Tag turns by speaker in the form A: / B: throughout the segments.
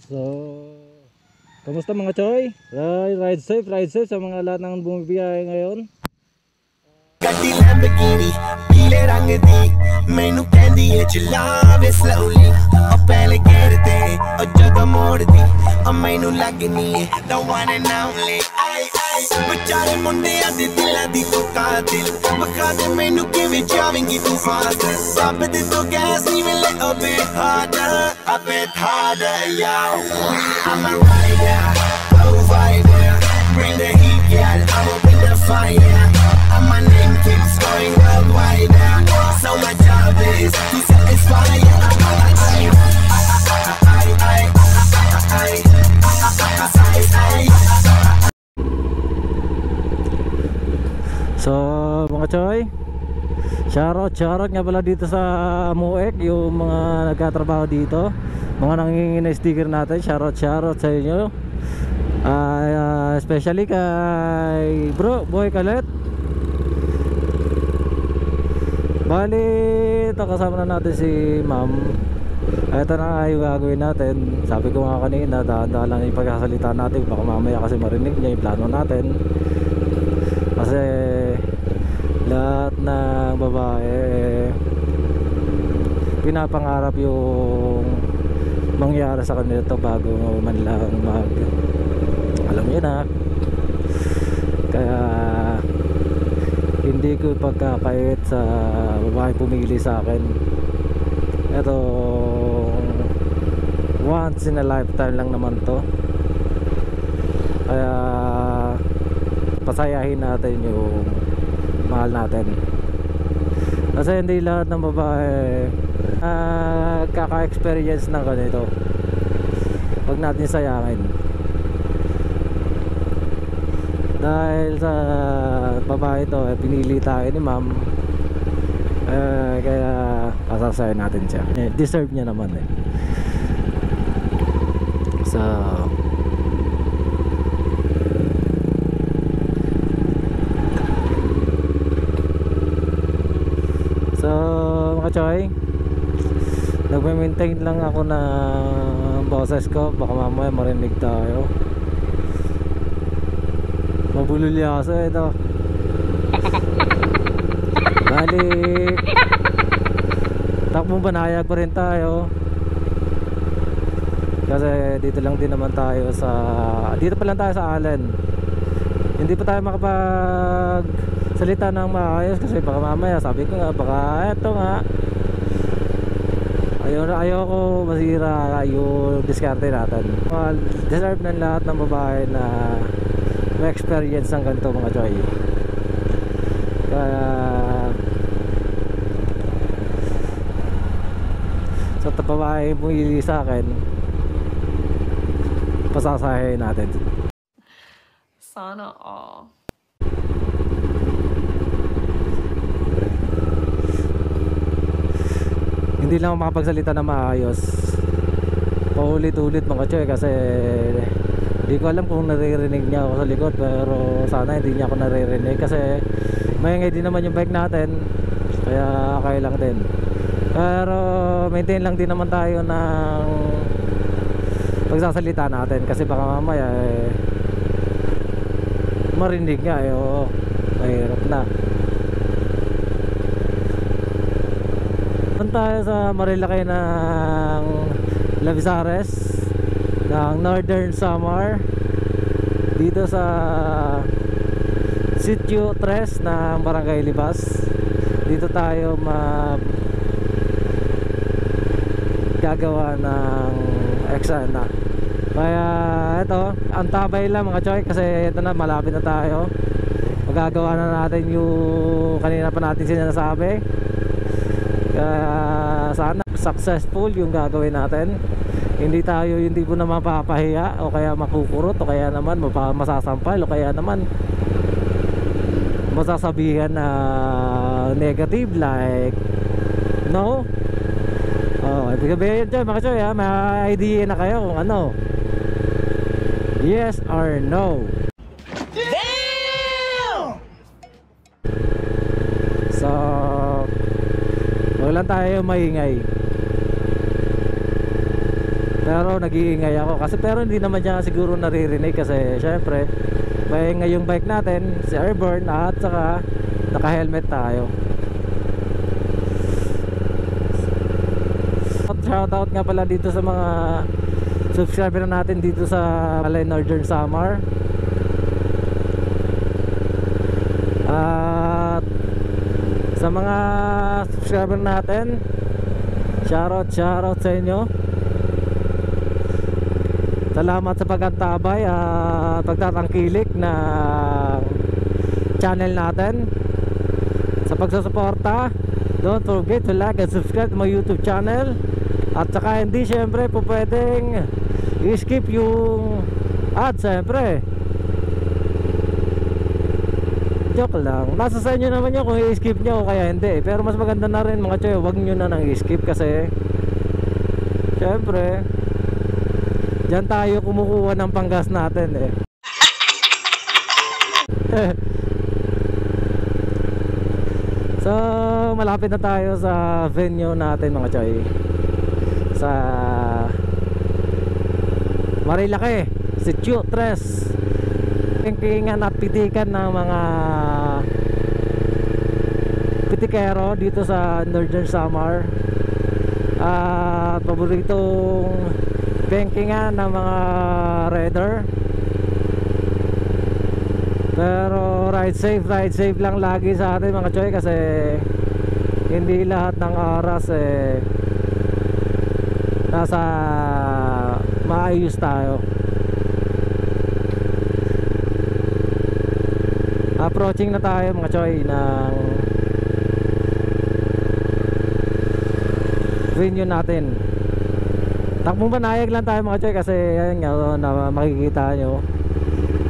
A: So, kamusta mga choy? Ride safe sa mga lahat ng bumibiyahe ngayon.
B: ਗੱਡੀ ਲੈਂਬਰਗਿਨੀ ਪੀਲੇ ਰੰਗ ਦੀ ਮੈਨੂੰ ਕਹਿੰਦੀ ਏ ਚਲਾ ਵੇ ਸਲੋਲੀ ਉਹ ਪਹਿਲੇ ਗੇਰ ਤੇ ਉਹ ਜਦੋਂ ਮੋੜਦੀ ਉਹ ਮੈਨੂੰ ਲੱਗਨੀ ਏ the one and only ਆਈ ਆਈ ਵਿਚਾਰੇ ਮੁੰਡਿਆਂ ਦੇ ਦਿਲਾਂ ਦੀ ਤੂੰ ਕਾਤਿਲ ਵਖਾ ਦੇ ਮੈਨੂੰ ਕਿਵੇਂ ਜਾਵੇਂਗੀ ਤੂੰ ਫਾਸਟ ਰੱਬ ਦੇ ਤੋਂ ਗੈਸ ਨਹੀਂ ਮਿਲੇ a bit harder yo I'm a rider provider bring the heat girl I'ma bring the fire and my name keeps going worldwide. So my job is to satisfy you.
A: So mga choy, shoutout nga pala dito sa Muek, yung mga nagkatrabaho dito, mga nangingi na sticker natin. Shoutout sa inyo, especially kay bro Boy Kalet. Bali, ito kasama na natin si ma'am. Ito na yung gagawin natin. Sabi ko nga kanina, dahan-dahan lang yung pagkasalita natin, baka mamaya kasi marinig niya yung plano natin. Kasi lahat ng babae pinapangarap yung mangyari sa kanila to bago man lang alam niyo na. Kaya hindi ko pagkakait sa babae pumili sa akin. Ito once in a lifetime lang naman to. Kaya pasayahin natin yung mahal natin. Kasi hindi lahat ng babae kaka-experience ng ganito. Huwag natin sayangin. Dahil sa babae to, pinili tayo ni ma'am, kaya pasasayahin natin siya. Deserve niya naman eh. So mga choy, nagme-maintain lang ako ng boses ko, baka mamaya marinig tayo. Mabululyaso ito. Bali, takbong banayag pa rin tayo. Kasi dito lang din naman tayo sa, dito pa lang tayo sa Allen. Hindi pa tayo makapag salita ng maayos kasi baka mamaya, sabi ko nga, baka eto nga, ayoko masira yung diskarte natin. Well, deserve ng lahat ng babae na may experience ng ganito mga choy. Kaya sa babae pumili sa akin, pasasahin natin.
C: Sana all.
A: Hindi lang ako makapagsalita na maayos, paulit-ulit mga choy, kasi hindi ko alam kung naririnig niya ako sa likod. Pero sana hindi niya ako naririnig kasi maingay din naman yung bike natin, kaya okay lang din. Pero maintain lang din naman tayo ng pagsasalita natin kasi baka mamaya marinig nga mahirap na. Tayo sa Marilaki ng Lavizares ng Northern Samar, dito sa Sitio 3 ng Barangay Libas. Dito tayo gagawa ng eksena. Kaya ito, antabay lang mga choy, kasi ito na, malapit na tayo. Magagawa na natin yung kanina pa natin sinasabi. Kaya sana successful yung gagawin natin. Hindi tayo yung tipo na mapapahiya o kaya makukurot o kaya naman masasampal o kaya naman masasabihan na negative like no. Ibig sabihin dyan mga choy, may idea na kayo kung ano, yes or no.
B: Damn!
A: So wag lang tayo maingay. Pero nag-iingay ako kasi, pero hindi naman niya siguro naririnig kasi syempre may ngayong bike natin si Airborne at saka naka-helmet tayo. Shoutout nga pala dito sa mga subscriber natin dito sa Northern Samar. At sa mga subscriber natin, shoutout sa inyo. Salamat sa pag-antabay at pagtatangkilik ng channel natin, sa pagsusuporta. Don't forget to like and subscribe to my YouTube channel. At saka hindi syempre po pwedeng i-skip yung ad syempre. Joke lang, nasa sa inyo naman yun kung i-skip nyo o kaya hindi. Pero mas maganda na rin mga choy, huwag nyo na nang i-skip kasi syempre diyan tayo kumukuha ng panggas natin eh. So malapit na tayo sa venue natin mga choy, sa Marilaki, Sitio 3. Pingkingan at pitikan ng mga pitikero dito sa Northern Samar. At paboritong pingkingan ng mga rider. Pero ride safe lang lagi sa atin mga choy, kasi hindi lahat ng oras nasa maayos tayo. Approaching na tayo mga choy ng venue natin. Takbong banayag lang tayo mga choy kasi ayun nga na makikita nyo,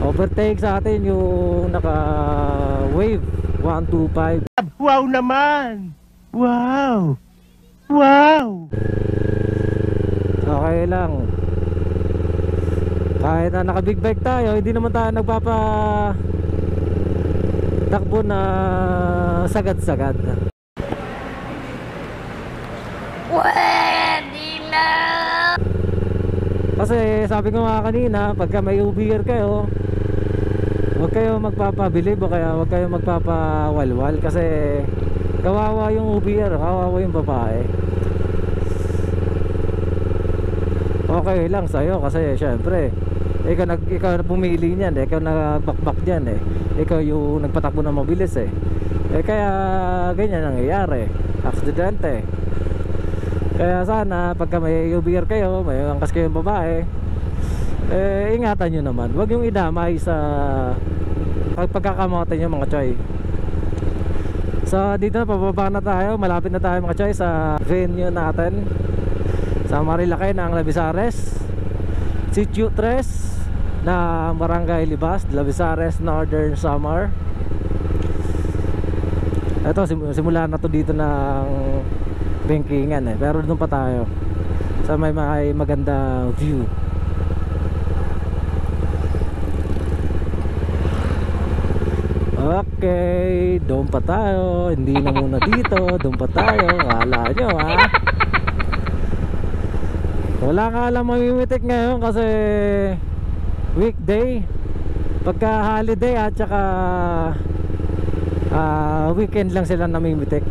A: overtake sa atin yung naka wave 125.
D: Wow naman! Wow! Wow!
A: Okay lang, kahit na naka big bike tayo, hindi naman tayo nagpapa takbo na sagad-sagad.
C: Pwede na!
A: Kasi sabi ko nga kanina, pagka may ubier kayo, huwag kayo magpapabilib o kaya huwag kayo magpapawalwal kasi kawawa yung ubier, kawawa yung babae. Okay lang sa'yo kasi syempre ikaw na pumili niyan eh, ikaw nagbakbak diyan eh, ikaw yung nagpatakbo ng mabilis eh. Kaya ganyan nangyayari, aksidente. Kaya sana pagka may ubier kayo, may angkas kayong babae, ingatan nyo naman, huwag yung idamay sa pagkakamote nyo mga choy. So dito na, pababa na tayo, malapit na tayo mga choy sa venue natin sa Marilaki ng Labisares, Sitio 3 na Barangay Libas, Labisares, Northern Samar. Ito simula na to dito ng bingkingan eh, pero doon pa tayo sa may magandang view. Okay, doon pa tayo, hindi na muna dito, doon pa tayo. Kala nyo ha, wala nga alam mamimitik ngayon kasi weekday. Pagka holiday at saka weekend lang sila namimitik.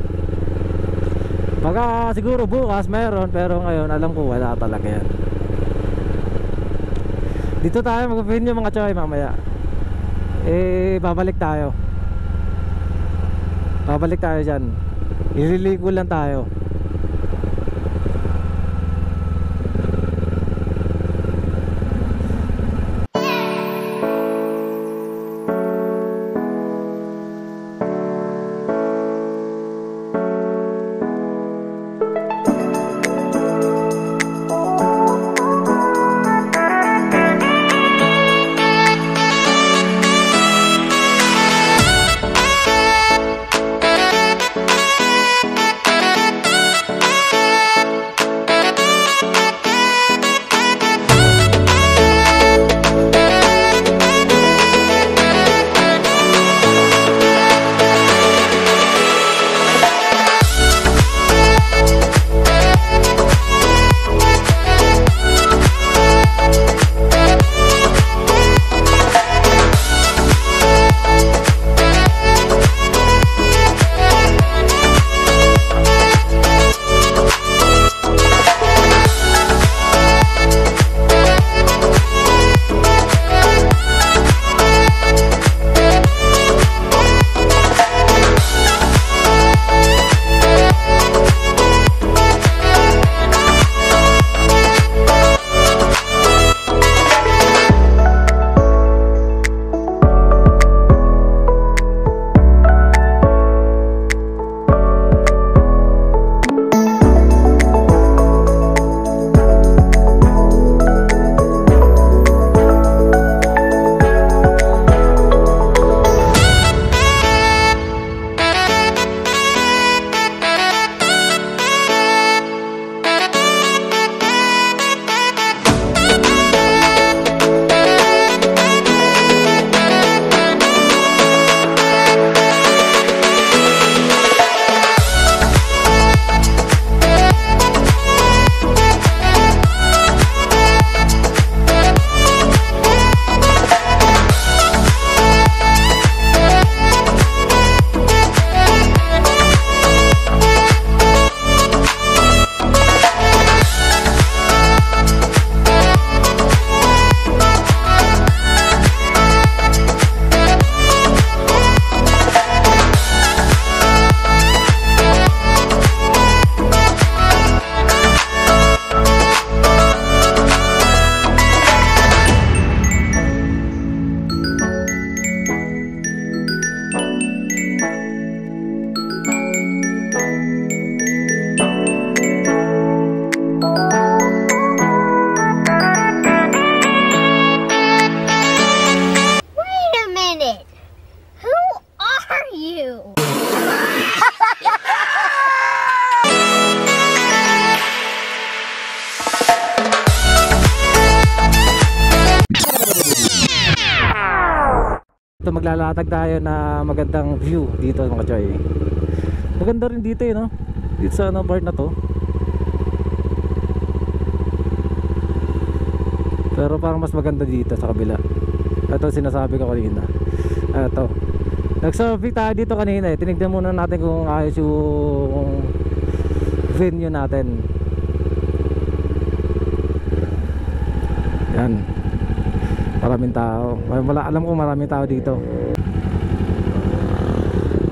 A: Baka siguro bukas meron, pero ngayon alam ko wala talaga yan. Dito tayo mag-video mga choy mamaya. Babalik tayo dyan, ililigo lang tayo. dito maglalatag tayo na magandang view dito mga choy. Maganda rin dito no? Dito sa part na to. Pero parang mas maganda dito sa kabila. Ito sinasabi ko kanina. Ito. Nag-survey tayo dito kanina eh. Tinignan muna natin kung ayos yung venue natin. Yan. Maraming tao. Alam ko maraming tao dito.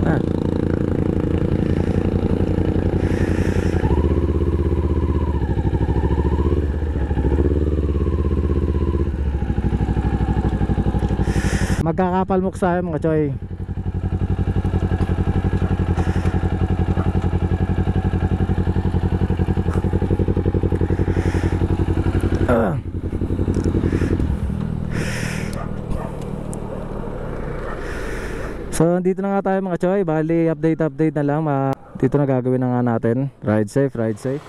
A: Ah. Magkakapalmok sa mga choy. So dito na nga tayo mga choy. Bali update na lang. Dito na gagawin na nga natin. Ride safe, ride safe.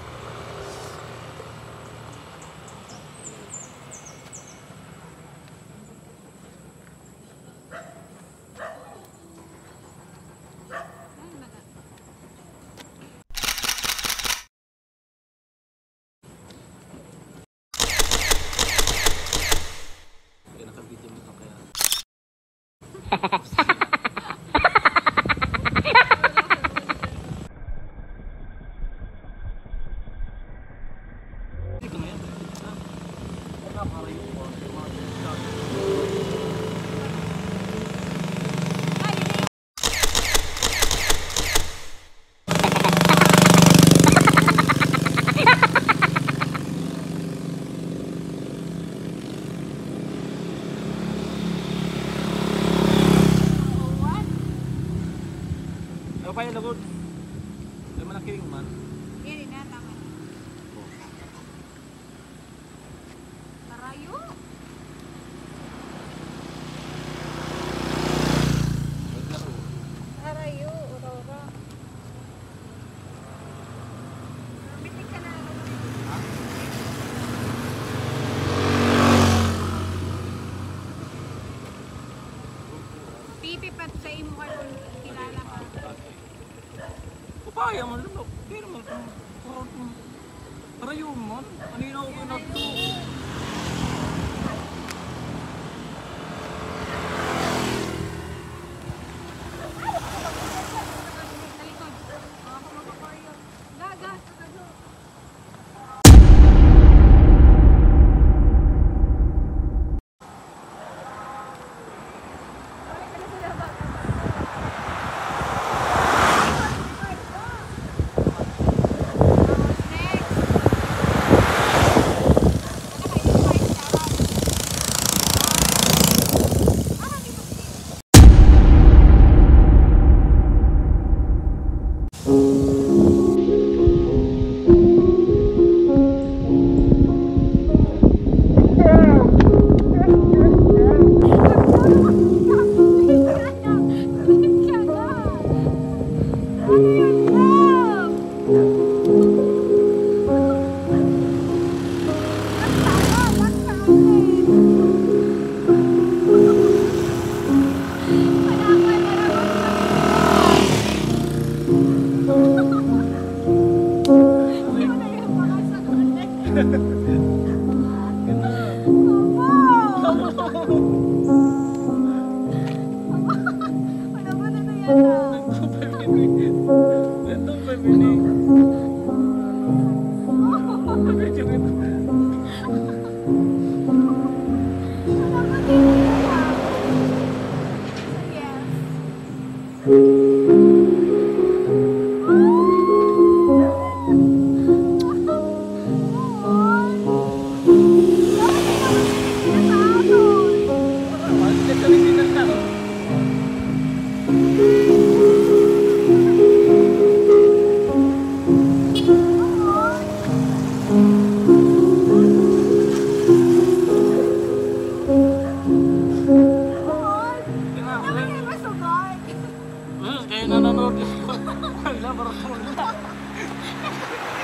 E: Kaya lagod. Di man nakiring man.
C: Yan na, tama. Marayo. Marayo, Aurora. Bitik ka na. Pipi pat sa imo karon kilala ka.
E: Upaya man lang. Pero man para yun man. Kanina ako na to.
C: Talikod. Ako magpapayo. Gaga, gaga.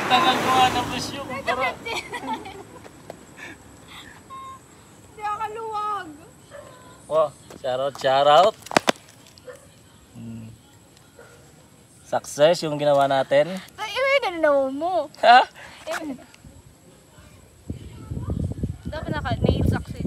E: Tagal ko nga ng presyo.
C: Hindi ako luwag.
E: Wah, Shoutout. Success yung ginawa natin.
C: Ay, nanaw mo.
E: Ha?
C: Dapat naka-nail success.